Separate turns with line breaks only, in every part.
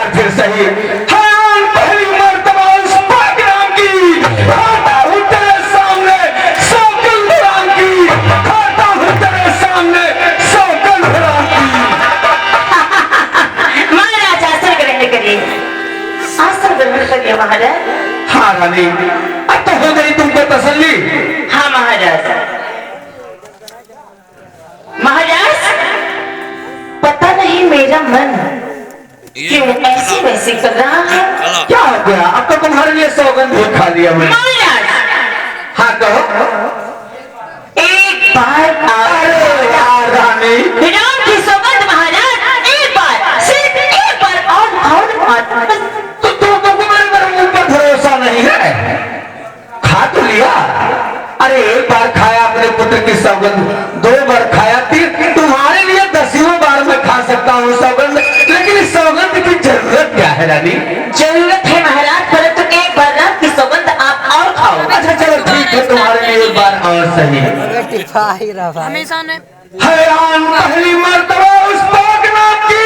बार फिर सही। हाँ, पहली मर्तबा उस पाक नाम की खाता हूँ तेरे सामने सौकल राम की, खाता हूँ तेरे सामने सौकल राम की।
महाराज आसन ग्रहण करिए, आसन ग्रहण करिए महाराज।
हाँ रानी, अब तो हो गई तुमको तसल्ली।
हाँ महाराज। महाराज, पता नहीं मेरा मन क्यों ऐसे वैसे कर रहा है।
क्या हो गया? अब तो तुम्हारे लिए सौगंध भी खा लिया मैंने।
महाराज,
हाँ कहो।
एक बार
अरे यार रानी,
राम की सौगंध महाराज, एक बार, सिर्फ एक बार और
तो तुमको मेरे मुंह पर भरोसा नहीं है? खा तो लिया। अरे एक बार खाया अपने पुत्र की सौगंध, 2 बार खाया, 3, तुम्हारे लिए 10वीं बार मैं खा सकता हूँ सौगंध, लेकिन इस सौगंध की जरूरत क्या है रानी?
जरूरत है महाराज, परंतु एक बार राम की सौगंध आप और खाओ।
अच्छा चलो ठीक है, तुम्हारे लिए एक बार और सही।
हमेशा ने
हैरान पहली मर्तबा उस पाक नाम की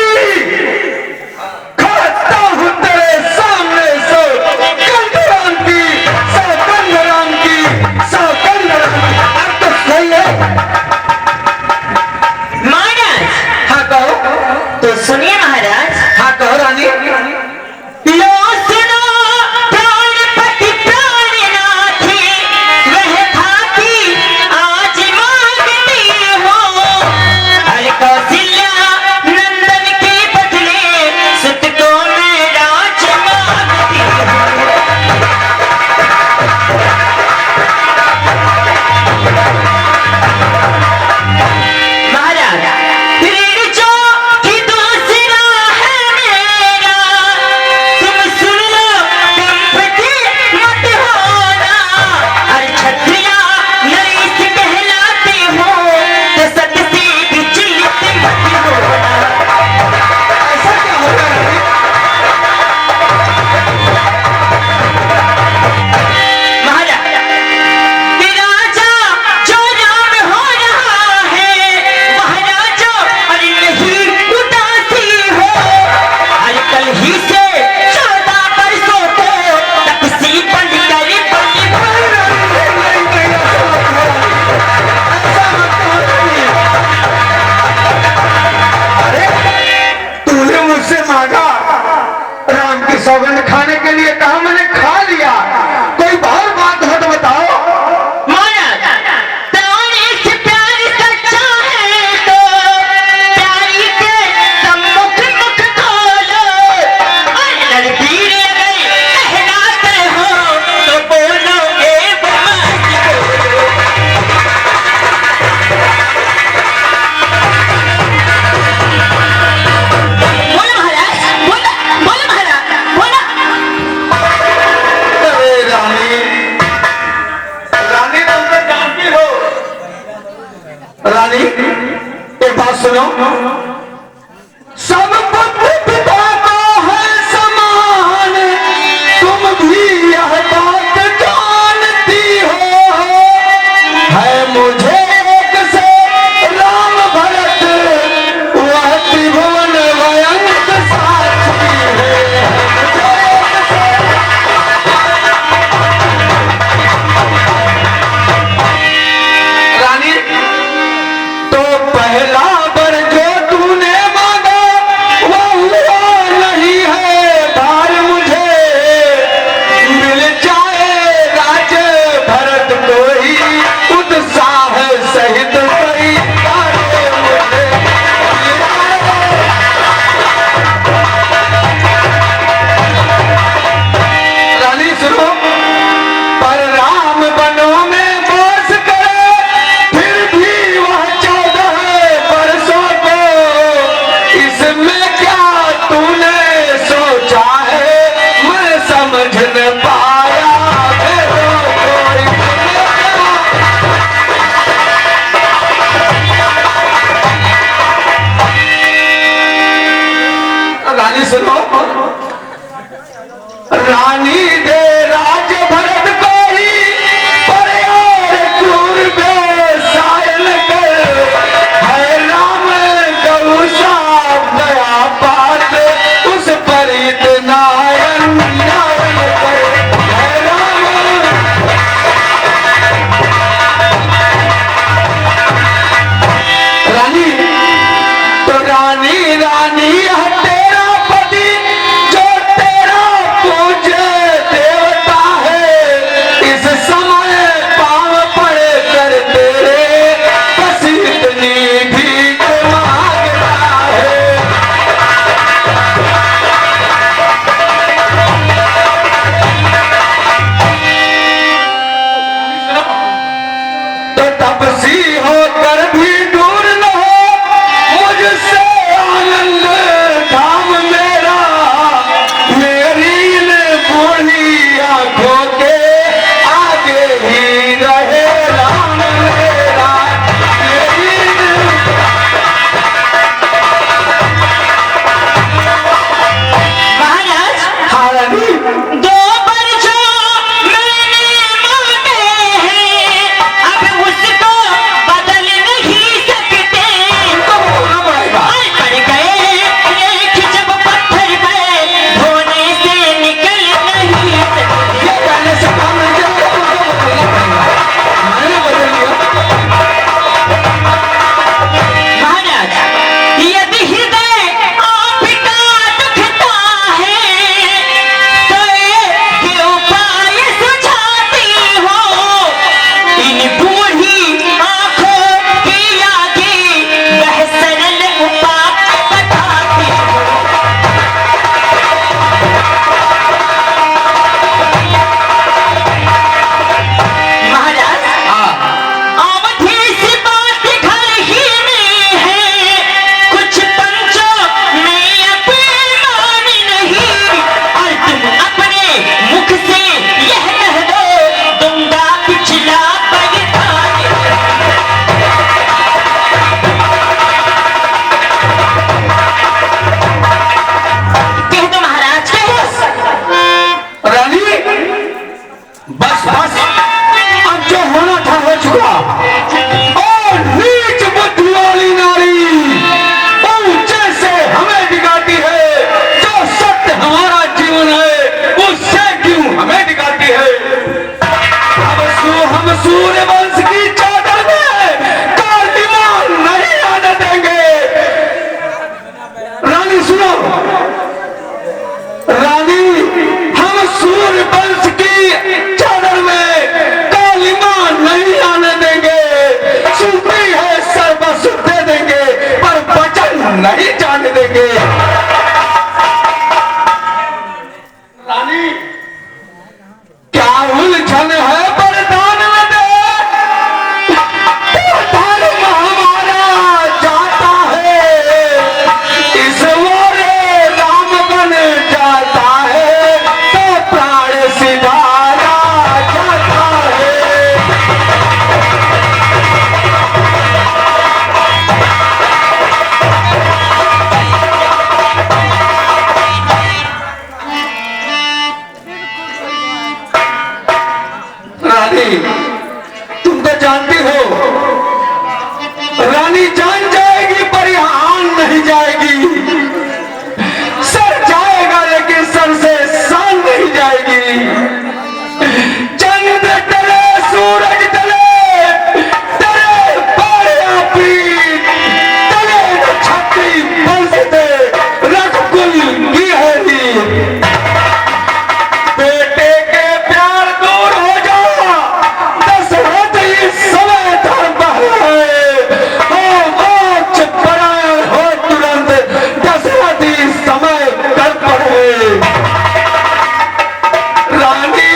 खाता हूँ तेरे सामने सौगंध राम की, सौगंध राम की, सौगंध राम की। अब तो सही है।
महाराज,
हाँ कहो।
तो सुनिए महाराज।
हाँ कहो रानी।
लो सुनो प्राणपति प्राणनाथी, वह भांति आज मांगती हो। हर कौशल्या नंदन के बदले सुत को मैं राज मांगती हूँ। महाराज, ऋण जो कि दूसरा है मेरा, तुम सुन लो कंपति मत होना। हर क्षत्रिया नई से कहलाते हो, तो सत से विचलित मत होना।
ऐसा क्या होगा रानी?
महाराज, राजा जो राम हो रहा है, महाराजा अरे नहीं उदासी हो। हर कल ही से 14 बरसों को तपसी बनकर बनी हो।
तूने मुझसे मांगा, राम की सौगंध खाने के लिए कहा, मैंने खा लिया। कोई और बात हो तो बताओ।
महाराज, प्राण से प्यार सच्चा है तो प्यारी के सम्मुख मुख खोलो। और रणधीर अगर कहलाते हो तो बोलो ए ब्रह्माजी बोलो। बोलो महाराज, बोलो बोलो महाराज, बोलो।
अरे रानी, रानी तुम तो जानती हो। रानी एक बात सुनो, सब पुत्र पिता को है समान, तुम भी यह बात जानती हो। है मुझे एक से राम भरत, वह त्रिभुवन वयंत साक्षी है। रानी तो पहला वर जो तूने मांगा वो हुआ नहीं है। भार मुझे मिल जाए राज भरत को ही, उत्साह सहित कई कार्य मुझे रानी सुनो, पर राम बनों में वास करे, फिर भी वह 14 बरसों को, इसमें क्या तूने सोचा है, मैं समझ न पाया। रानी सुनो, रानी दे राज भरत को ही, पर और पूर्वे सायल कर, है राम गौ साफ दया पात, उस पर नहीं जाने देंगे। रानी क्या उलझन है बरदान में दे, धर्म हमारा जाता है, इस मोरे राम बन जाता है, तो प्राण सिधारा जाता है। रानी तुम तो जानती हो, रानी जान जाएगी पर यहाँ नहीं जाएगी, सर जाएगा लेकिन सर से शान नहीं जाएगी। चंद्र टले सूरज टले, टले पाया पीठ, टले न छाती बंसते रख कुल की है नींद। बेटे के प्यार दूर हो जा, दशरथ इस समय धर्म बहाए, हो मोक्ष परायण हो तुरंत, दशरथ इस समय कर पड़े। रानी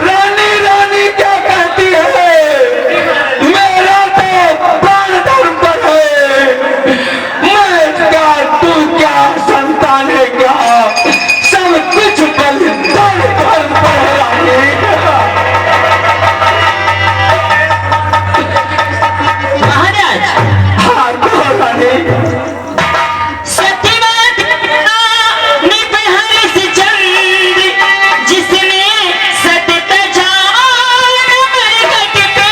रानी रानी क्या कहती है, मेरा तो प्राण धर्म पर है, मैं क्या तू क्या संतान है क्या, सब कुछ बलिदान धर्म पर है। रानी
महाराज
हाँ कहो रानी।
सत्यवाद नित हर्ष चंद्र, जिसने सत्य जान मरघट पे,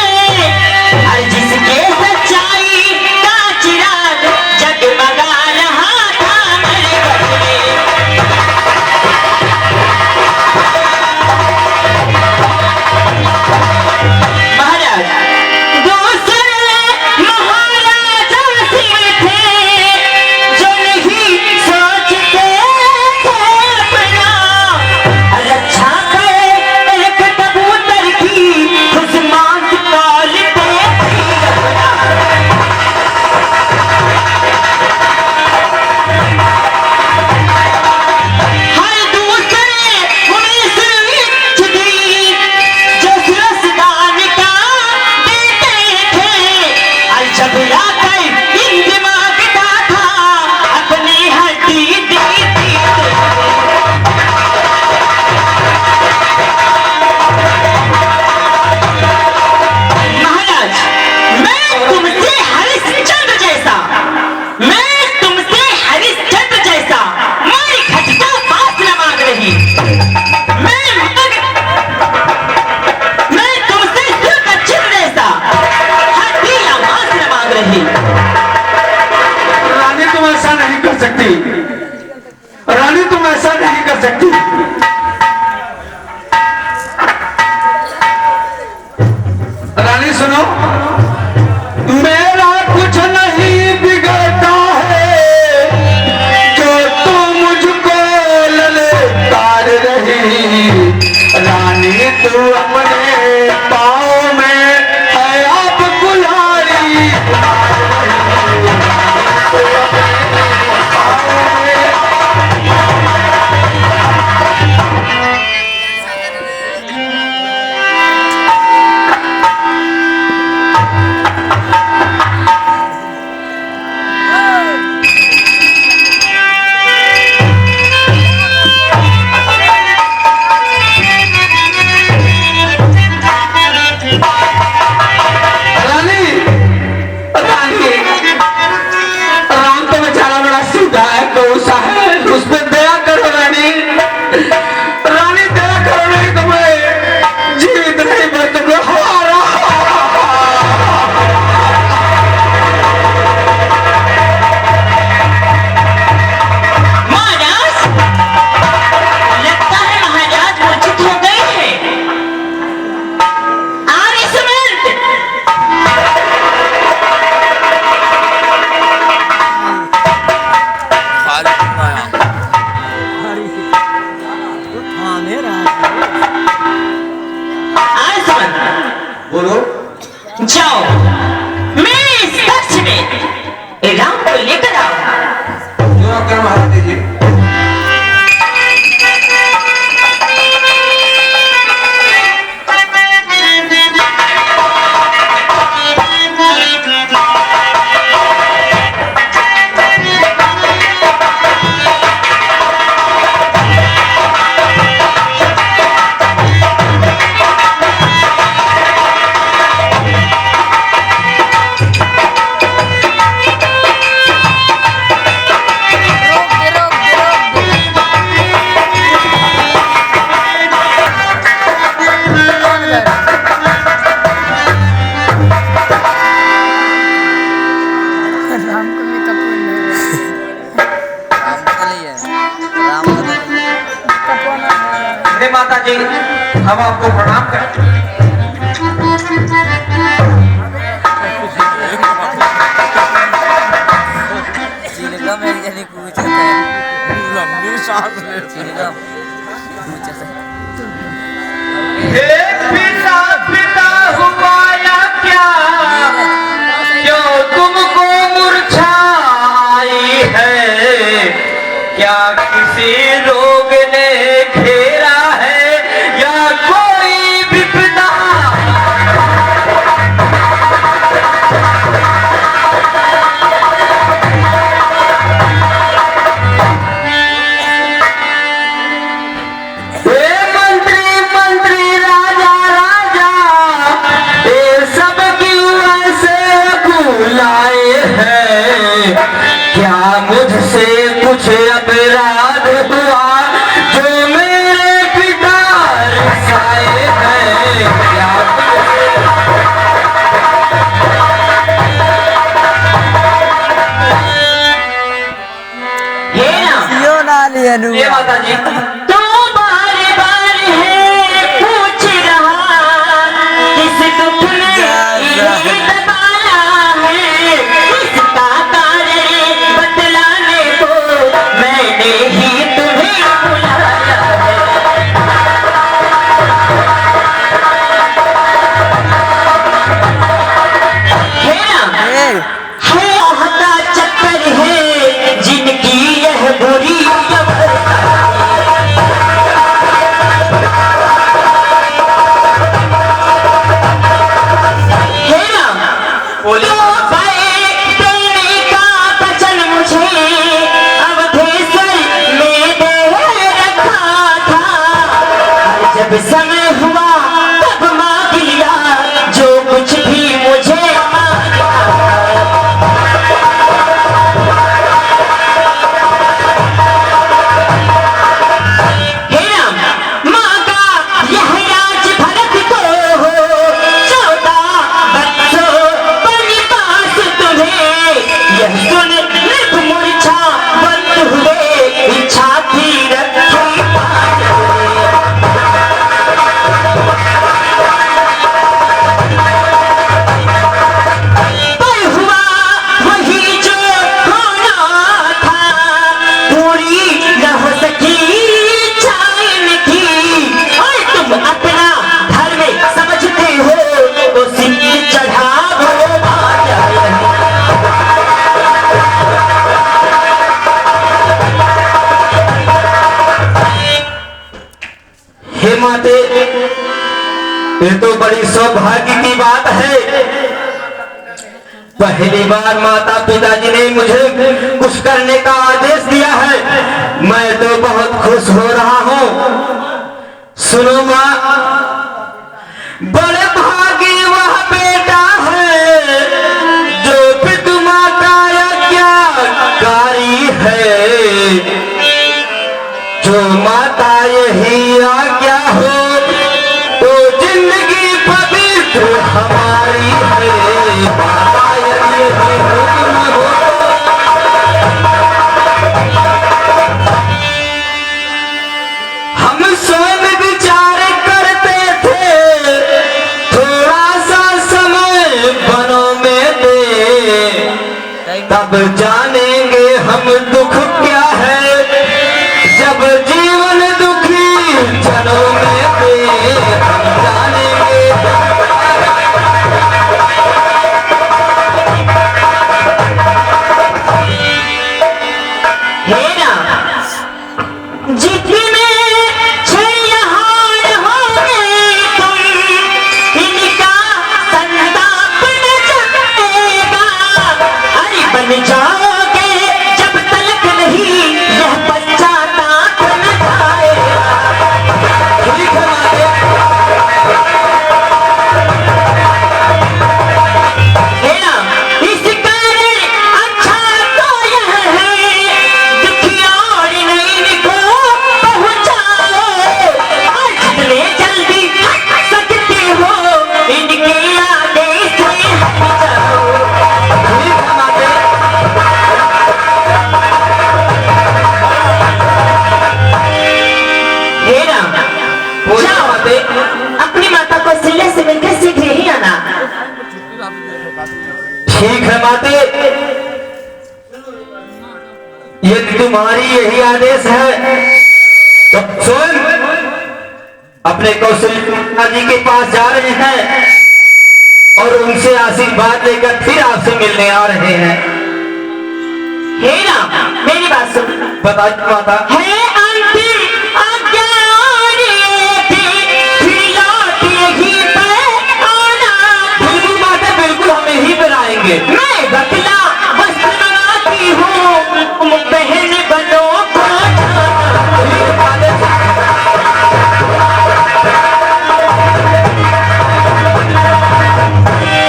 और जिसके सच्चाई का चिराग जगमगा रहा था मरघट में। महाराज दूसरे महाराजा सिंह थे, जो नहीं सोचते थे अपना, रक्षा करे एक कबूतर की, खुद मांस पालते थे अपना। हर दूसरे उन्हें सिर्फ दी, जो सिरस्तान का देते थे, और जब लाकर इन मांगता था, अपनी हड्डी देती थे। महाराज मैं तुमसे हरिश्चंद्र जैसा, मैं तुमसे हरिश्चंद्र जैसा मारी खटका पास न मांग रही, मैं तुमसे सिर का चिन्ह जैसा हड्डी या मांस न मांग रही।
रानी तुम ऐसा नहीं कर सकती, रानी तुम ऐसा नहीं कर सकती। रानी सुनो, मेरा कुछ नहीं बिगड़ता है, जो तुम मुझको ललकार रही। रानी तू अपने पाँव में है आप कुल्हाड़ी, तू अपने पाँव में
जाओ मेरे इस कक्ष में राम को लेकर आओ।
जो आज्ञा महाराज जी। माता जी हम आपको प्रणाम करते हैं। हे पिता पिता हुआ या क्या, क्यों तुमको मुरझाई है, क्या किसी रोग ने घेरा है या कोई विपदा। मंत्री मंत्री राजा राजा ये सब क्यों ऐसे बुलाए हैं, क्या मुझसे कुछ अपराध हुआ जो मेरे पिता रसाए हैं, क्या ये माता जी
तो बार बार है पूछ रहा, किस दुख ने इन्हें दबाया है, इसका कारण बतलाने को मैंने ही तुम्हें बुलाया है। हदा चक्कर है जिनकी यह बुरी समय हुआ तब मांग लिया जो कुछ भी मुझे मांगा यह राज भरत को हो, 14 बच्चों बनिपास तुम्हें, यह सुन नृप मूर्छा बंद हुए, इच्छा थी रखी
माते, ये तो बड़ी सौभाग्य की बात है। पहली बार माता पिताजी ने मुझे कुछ करने का आदेश दिया है, मैं तो बहुत खुश हो रहा हूँ। सुनो माँ, बड़े भागी वह बेटा है जो पितु माँ का आज्ञाकारी है, जो माता यही आज्ञा हो तो जिंदगी पवित्र हमारी है, माता यही हुक्म हो। हम स्वयं विचार करते थे, थोड़ा सा समय बनों में दे, तब जानेंगे हम दुख क्या है, जब जीवन दुखी जनों में थे हम जानेंगे। माते।
अपनी माता कौशल्या से मिलकर शीघ्र ही आना।
ठीक है माते, यदि तुम्हारी यही आदेश है तो सुन, अपने कौशल्या जी के पास जा रहे हैं और उनसे आशीर्वाद लेकर फिर आपसे मिलने आ रहे हैं।
हे राम, मेरी बात सुन।
बताइए माता।
है अंतिम आज्ञा और ये थी, फिर लौट यहीं पे आना।
बिल्कुल माता, बिल्कुल हम यहीं पर आएंगे।
मैं बतला वस्त्र मंगाती हूँ, बहन बनो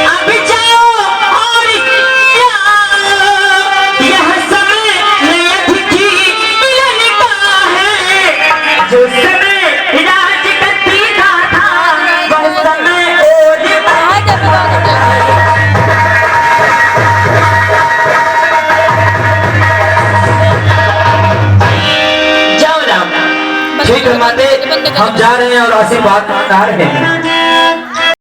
अब जाओ और यह समय नियति की मिलन का है। जो समय राजगद्दी का था, वह समय और जाओ राम।
ठीक है माते, हम जा रहे हैं और आशीर्वाद आ रहे हैं।